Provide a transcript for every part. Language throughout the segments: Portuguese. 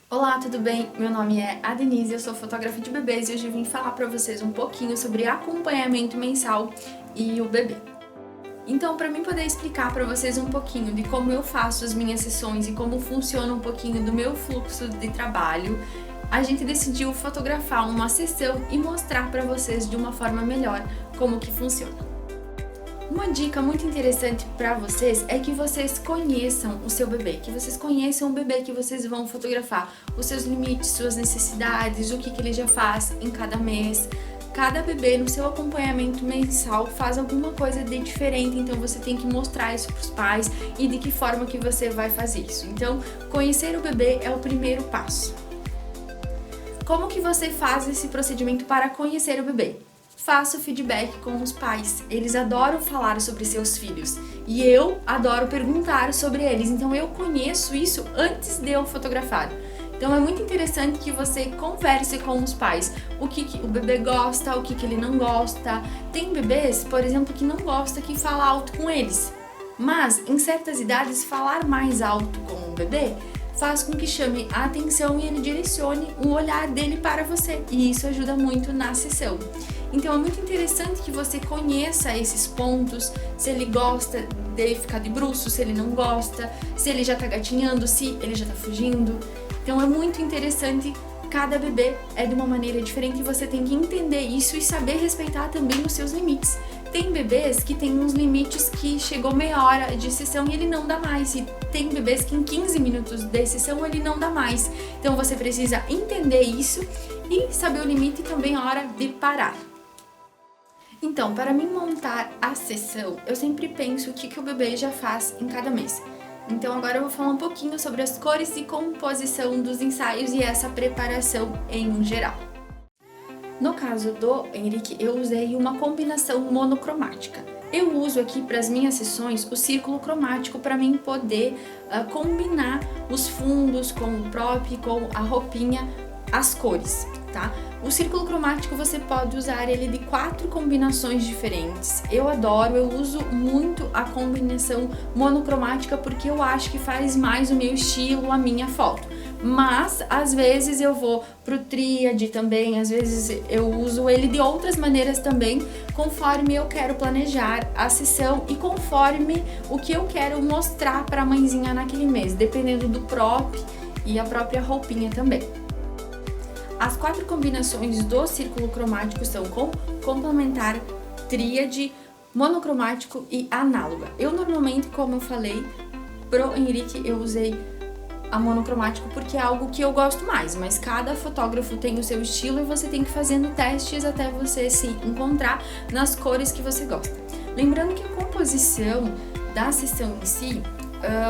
Olá, tudo bem? Meu nome é Adenise, eu sou fotógrafa de bebês e hoje eu vim falar para vocês um pouquinho sobre acompanhamento mensal e o bebê. Então, para mim poder explicar para vocês um pouquinho de como eu faço as minhas sessões e como funciona um pouquinho do meu fluxo de trabalho, a gente decidiu fotografar uma sessão e mostrar para vocês de uma forma melhor como que funciona. Uma dica muito interessante para vocês é que vocês conheçam o seu bebê, que vocês conheçam o bebê que vocês vão fotografar, os seus limites, suas necessidades, o que ele já faz em cada mês. Cada bebê no seu acompanhamento mensal faz alguma coisa de diferente, então você tem que mostrar isso para os pais e de que forma que você vai fazer isso. Então, conhecer o bebê é o primeiro passo. Como que você faz esse procedimento para conhecer o bebê? Faça o feedback com os pais. Eles adoram falar sobre seus filhos e eu adoro perguntar sobre eles. Então eu conheço isso antes de eu fotografar. Então é muito interessante que você converse com os pais. O que o bebê gosta, o que ele não gosta. Tem bebês, por exemplo, que não gosta que fala alto com eles. Mas em certas idades falar mais alto com o bebê faz com que chame a atenção e ele direcione o olhar dele para você. E isso ajuda muito na sessão. Então é muito interessante que você conheça esses pontos, se ele gosta de ficar de bruços, se ele não gosta, se ele já tá gatinhando, se ele já tá fugindo. Então é muito interessante, cada bebê é de uma maneira diferente e você tem que entender isso e saber respeitar também os seus limites. Tem bebês que tem uns limites que chegou meia hora de sessão e ele não dá mais, e tem bebês que em 15 minutos de sessão ele não dá mais. Então você precisa entender isso e saber o limite e também a hora de parar. Então, para mim montar a sessão, eu sempre penso o que o bebê já faz em cada mês. Então agora eu vou falar um pouquinho sobre as cores e composição dos ensaios e essa preparação em geral. No caso do Henrique, eu usei uma combinação monocromática. Eu uso aqui para as minhas sessões o círculo cromático para mim poder combinar os fundos com o prop, com a roupinha, as cores, tá? O círculo cromático você pode usar ele de 4 combinações diferentes. Eu adoro, eu uso muito a combinação monocromática porque eu acho que faz mais o meu estilo, a minha foto. Mas às vezes eu vou pro tríade também, às vezes eu uso ele de outras maneiras também, conforme eu quero planejar a sessão e conforme o que eu quero mostrar para a mãezinha naquele mês, dependendo do prop e a própria roupinha também. As 4 combinações do círculo cromático são complementar, tríade, monocromático e análoga. Eu normalmente, como eu falei, pro Henrique eu usei a monocromático porque é algo que eu gosto mais, mas cada fotógrafo tem o seu estilo e você tem que ir fazendo testes até você se encontrar nas cores que você gosta. Lembrando que a composição da sessão em si,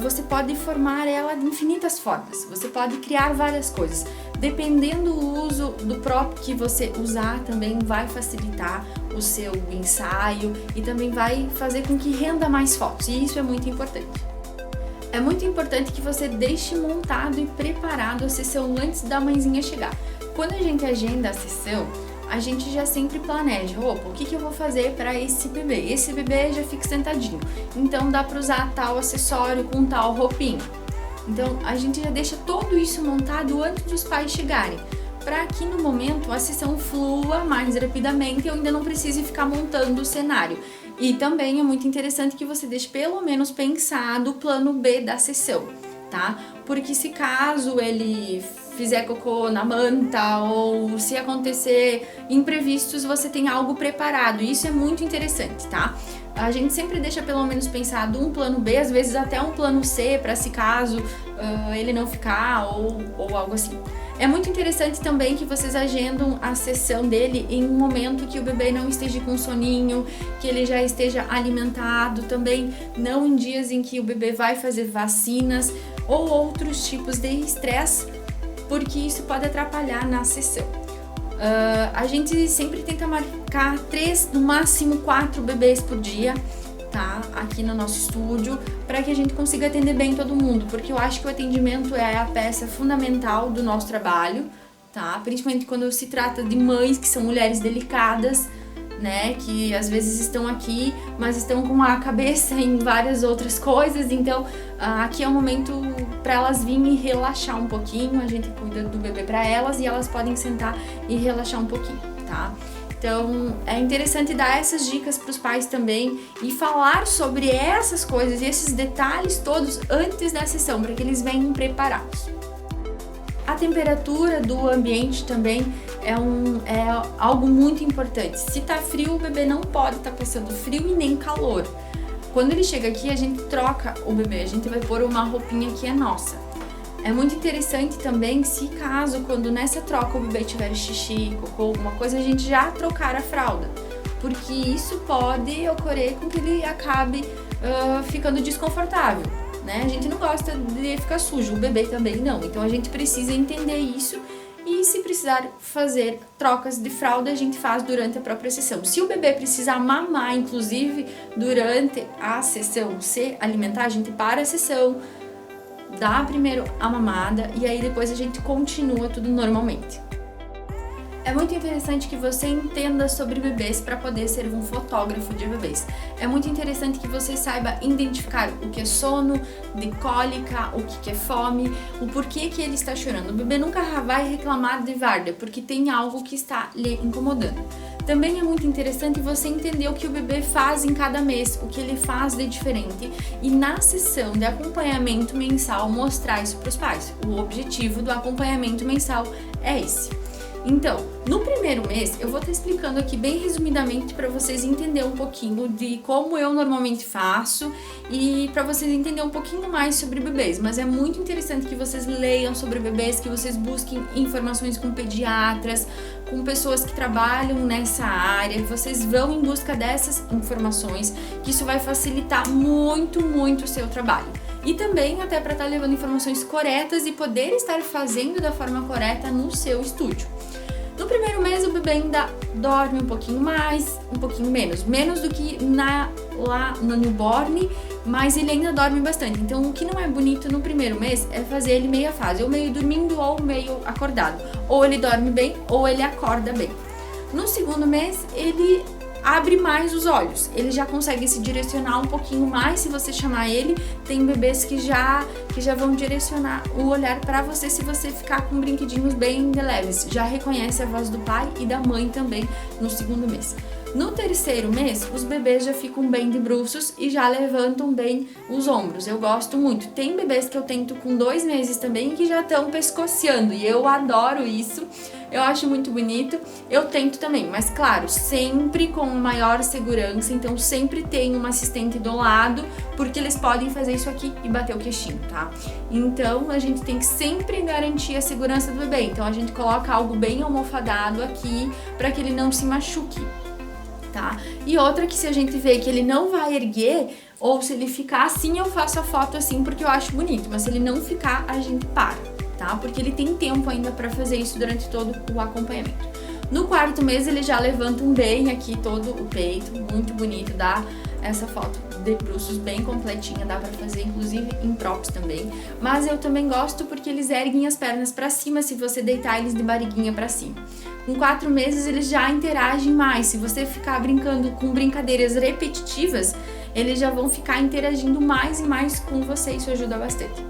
você pode formar ela de infinitas formas, você pode criar várias coisas. Dependendo do uso do prop que você usar, também vai facilitar o seu ensaio e também vai fazer com que renda mais fotos, e isso é muito importante. É muito importante que você deixe montado e preparado a sessão antes da mãezinha chegar. Quando a gente agenda a sessão, a gente já sempre planeja, opa, o que eu vou fazer para esse bebê? Esse bebê já fica sentadinho, então dá para usar tal acessório com tal roupinha. Então a gente já deixa tudo isso montado antes dos pais chegarem, para que no momento a sessão flua mais rapidamente e eu ainda não precise ficar montando o cenário. E também é muito interessante que você deixe pelo menos pensado o plano B da sessão, tá? Porque se caso ele fizer cocô na manta ou se acontecer imprevistos, você tem algo preparado. Isso é muito interessante, tá? A gente sempre deixa pelo menos pensado um plano B, às vezes até um plano C, para se caso ele não ficar ou algo assim. É muito interessante também que vocês agendam a sessão dele em um momento que o bebê não esteja com soninho, que ele já esteja alimentado, também não em dias em que o bebê vai fazer vacinas ou outros tipos de estresse, porque isso pode atrapalhar na sessão. A gente sempre tenta marcar 3, no máximo 4 bebês por dia, tá? Aqui no nosso estúdio, para que a gente consiga atender bem todo mundo, porque eu acho que o atendimento é a peça fundamental do nosso trabalho, tá? Principalmente quando se trata de mães que são mulheres delicadas, né, que às vezes estão aqui, mas estão com a cabeça em várias outras coisas, então aqui é o momento para elas virem e relaxar um pouquinho, a gente cuida do bebê para elas e elas podem sentar e relaxar um pouquinho, tá? Então é interessante dar essas dicas para os pais também e falar sobre essas coisas e esses detalhes todos antes da sessão, para que eles venham preparados. A temperatura do ambiente também é algo muito importante. Se tá frio, o bebê não pode estar passando frio e nem calor. Quando ele chega aqui, a gente troca o bebê, a gente vai pôr uma roupinha que é nossa. É muito interessante também, se caso, quando nessa troca o bebê tiver xixi, cocô, alguma coisa, a gente já trocar a fralda. Porque isso pode ocorrer com que ele acabe ficando desconfortável, né? A gente não gosta de ficar sujo, o bebê também não. Então a gente precisa entender isso e se precisar fazer trocas de fralda, a gente faz durante a própria sessão. Se o bebê precisar mamar, inclusive, durante a sessão, se alimentar, a gente para a sessão, dá primeiro a mamada e aí depois a gente continua tudo normalmente. É muito interessante que você entenda sobre bebês para poder ser um fotógrafo de bebês. É muito interessante que você saiba identificar o que é sono, de cólica, o que é fome, o porquê que ele está chorando. O bebê nunca vai reclamar de Varda, porque tem algo que está lhe incomodando. Também é muito interessante você entender o que o bebê faz em cada mês, o que ele faz de diferente e na sessão de acompanhamento mensal mostrar isso para os pais. O objetivo do acompanhamento mensal é esse. Então, no primeiro mês, eu vou estar explicando aqui bem resumidamente para vocês entenderem um pouquinho de como eu normalmente faço e para vocês entenderem um pouquinho mais sobre bebês. Mas é muito interessante que vocês leiam sobre bebês, que vocês busquem informações com pediatras, com pessoas que trabalham nessa área. Vocês vão em busca dessas informações, que isso vai facilitar muito, muito o seu trabalho. E também até para estar levando informações corretas e poder estar fazendo da forma correta no seu estúdio. No primeiro mês o bebê ainda dorme um pouquinho mais, um pouquinho menos do que lá no newborn, mas ele ainda dorme bastante. Então o que não é bonito no primeiro mês é fazer ele meia fase, ou meio dormindo ou meio acordado. Ou ele dorme bem ou ele acorda bem. No segundo mês ele abre mais os olhos, ele já consegue se direcionar um pouquinho mais se você chamar ele. Tem bebês que já vão direcionar o olhar para você se você ficar com brinquedinhos bem leves, já reconhece a voz do pai e da mãe também no segundo mês. No terceiro mês, os bebês já ficam bem de bruços e já levantam bem os ombros. Eu gosto muito. Tem bebês que eu tento com 2 meses também que já estão pescoceando e eu adoro isso. Eu acho muito bonito. Eu tento também, mas claro, sempre com maior segurança. Então sempre tem uma assistente do lado, porque eles podem fazer isso aqui e bater o queixinho, tá? Então a gente tem que sempre garantir a segurança do bebê. Então a gente coloca algo bem almofadado aqui para que ele não se machuque. Tá? E outra que se a gente vê que ele não vai erguer, ou se ele ficar assim, eu faço a foto assim porque eu acho bonito, mas se ele não ficar, a gente para, tá? Porque ele tem tempo ainda para fazer isso durante todo o acompanhamento. No quarto mês ele já levanta bem aqui todo o peito, muito bonito, dá essa foto de bruços bem completinha, dá pra fazer inclusive em props também, mas eu também gosto porque eles erguem as pernas pra cima se você deitar eles de barriguinha pra cima. Com 4 meses eles já interagem mais, se você ficar brincando com brincadeiras repetitivas, eles já vão ficar interagindo mais e mais com você, isso ajuda bastante.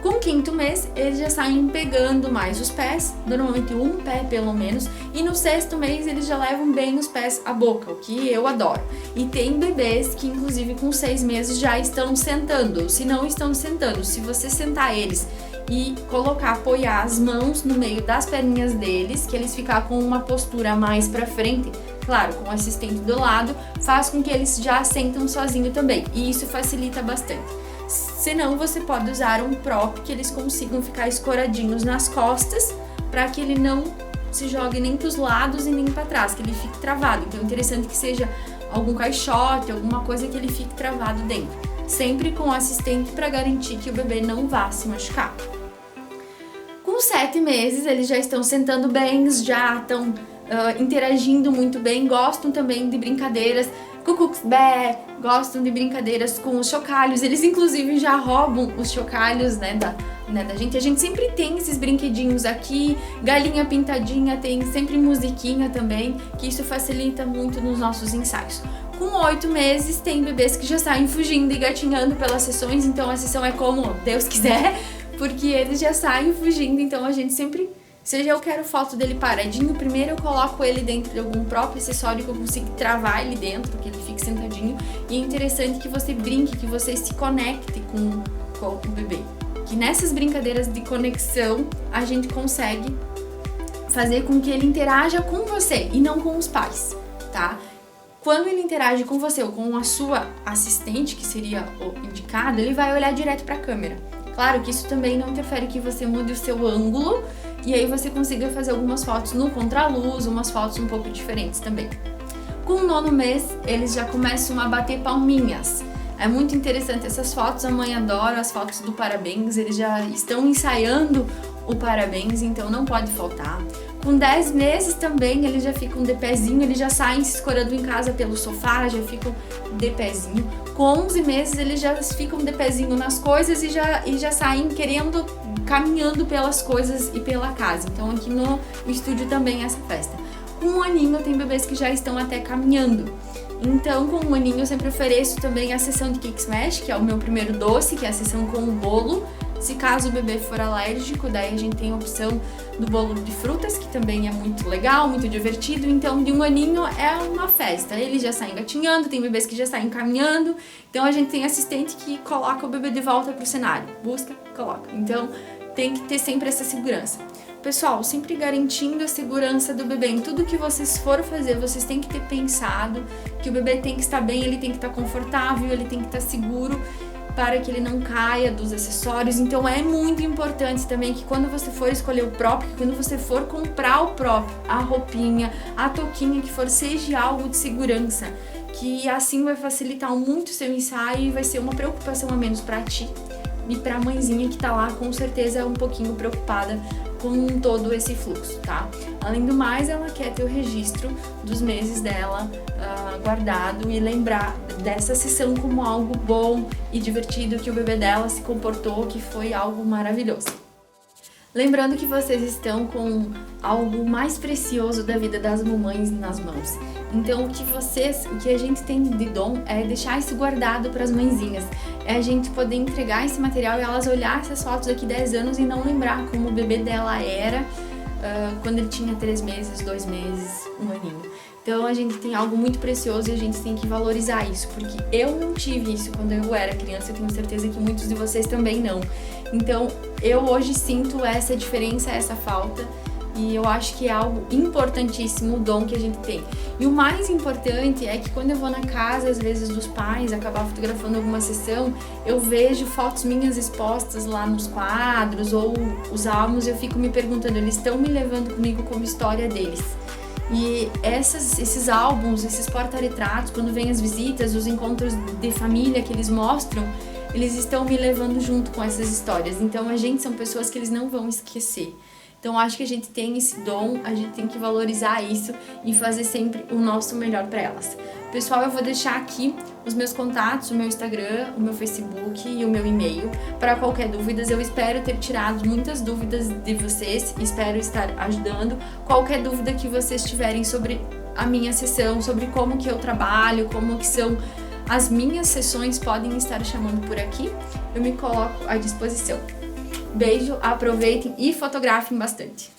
Com o 5º mês, eles já saem pegando mais os pés, normalmente um pé pelo menos, e no 6º mês eles já levam bem os pés à boca, o que eu adoro. E tem bebês que inclusive com 6 meses já estão sentando, se não estão sentando, se você sentar eles e apoiar as mãos no meio das perninhas deles, que eles ficam com uma postura mais pra frente, claro, com o assistente do lado, faz com que eles já sentam sozinho também, e isso facilita bastante. Senão você pode usar um prop que eles consigam ficar escoradinhos nas costas para que ele não se jogue nem para os lados e nem para trás, que ele fique travado. Então é interessante que seja algum caixote, alguma coisa que ele fique travado dentro. Sempre com o assistente para garantir que o bebê não vá se machucar. Com 7 meses eles já estão sentando bem, já estão interagindo muito bem, gostam também de brincadeiras gostam de brincadeiras com os chocalhos, eles inclusive já roubam os chocalhos, né, né, da gente. A gente sempre tem esses brinquedinhos aqui, galinha pintadinha, tem sempre musiquinha também, que isso facilita muito nos nossos ensaios. Com 8 meses, tem bebês que já saem fugindo e gatinhando pelas sessões, então a sessão é como Deus quiser, porque eles já saem fugindo, então a gente sempre, seja eu quero foto dele paradinho, primeiro eu coloco ele dentro de algum próprio acessório que eu consiga travar ele dentro, que ele fique sentadinho, e é interessante que você brinque, que você se conecte com o bebê. Que nessas brincadeiras de conexão, a gente consegue fazer com que ele interaja com você e não com os pais, tá? Quando ele interage com você ou com a sua assistente, que seria o indicado, ele vai olhar direto para a câmera. Claro que isso também não interfere que você mude o seu ângulo e aí você consiga fazer algumas fotos no contraluz, umas fotos um pouco diferentes também. Com o 9º mês, eles já começam a bater palminhas. É muito interessante essas fotos, a mãe adora as fotos do parabéns, eles já estão ensaiando o parabéns, então não pode faltar. Com 10 meses também eles já ficam de pezinho, eles já saem se escorando em casa pelo sofá, já ficam de pezinho. Com 11 meses eles já ficam de pezinho nas coisas e já saem caminhando pelas coisas e pela casa. Então aqui no estúdio também é essa festa. Com 1 aninho tem bebês que já estão até caminhando. Então, com 1 aninho eu sempre ofereço também a sessão de Cake Smash, que é o meu primeiro doce, que é a sessão com o bolo. Se caso o bebê for alérgico, daí a gente tem a opção do bolo de frutas, que também é muito legal, muito divertido. Então, de 1 aninho é uma festa. Eles já saem gatinhando, tem bebês que já saem caminhando. Então, a gente tem assistente que coloca o bebê de volta pro cenário. Busca, coloca. Então, tem que ter sempre essa segurança. Pessoal, sempre garantindo a segurança do bebê. Em tudo que vocês for fazer, vocês têm que ter pensado que o bebê tem que estar bem, ele tem que estar confortável, ele tem que estar seguro para que ele não caia dos acessórios. Então é muito importante também que quando você for escolher o próprio, quando você for comprar o próprio, a roupinha, a touquinha que for, seja algo de segurança, que assim vai facilitar muito o seu ensaio e vai ser uma preocupação a menos para ti e para a mãezinha que tá lá com certeza um pouquinho preocupada com todo esse fluxo, tá? Além do mais, ela quer ter o registro dos meses dela guardado e lembrar dessa sessão como algo bom e divertido, que o bebê dela se comportou, que foi algo maravilhoso. Lembrando que vocês estão com algo mais precioso da vida das mamães nas mãos. Então o que a gente tem de dom é deixar isso guardado para as mãezinhas. É a gente poder entregar esse material e elas olhar essas fotos daqui 10 anos e não lembrar como o bebê dela era quando ele tinha 3 meses, 2 meses, 1 aninho. Então a gente tem algo muito precioso e a gente tem que valorizar isso, porque eu não tive isso quando eu era criança, eu tenho certeza que muitos de vocês também não. Então eu hoje sinto essa diferença, essa falta, e eu acho que é algo importantíssimo o dom que a gente tem. E o mais importante é que quando eu vou na casa, às vezes, dos pais, acabar fotografando alguma sessão, eu vejo fotos minhas expostas lá nos quadros ou os álbuns, eu fico me perguntando, eles estão me levando comigo como história deles. E esses álbuns, esses porta-retratos, quando vem as visitas, os encontros de família que eles mostram, eles estão me levando junto com essas histórias. Então a gente são pessoas que eles não vão esquecer. Então acho que a gente tem esse dom, a gente tem que valorizar isso e fazer sempre o nosso melhor para elas. Pessoal, eu vou deixar aqui os meus contatos, o meu Instagram, o meu Facebook e o meu e-mail para qualquer dúvida. Eu espero ter tirado muitas dúvidas de vocês, espero estar ajudando. Qualquer dúvida que vocês tiverem sobre a minha sessão, sobre como que eu trabalho, como que são as minhas sessões, podem estar chamando por aqui, eu me coloco à disposição. Beijo, aproveitem e fotografem bastante.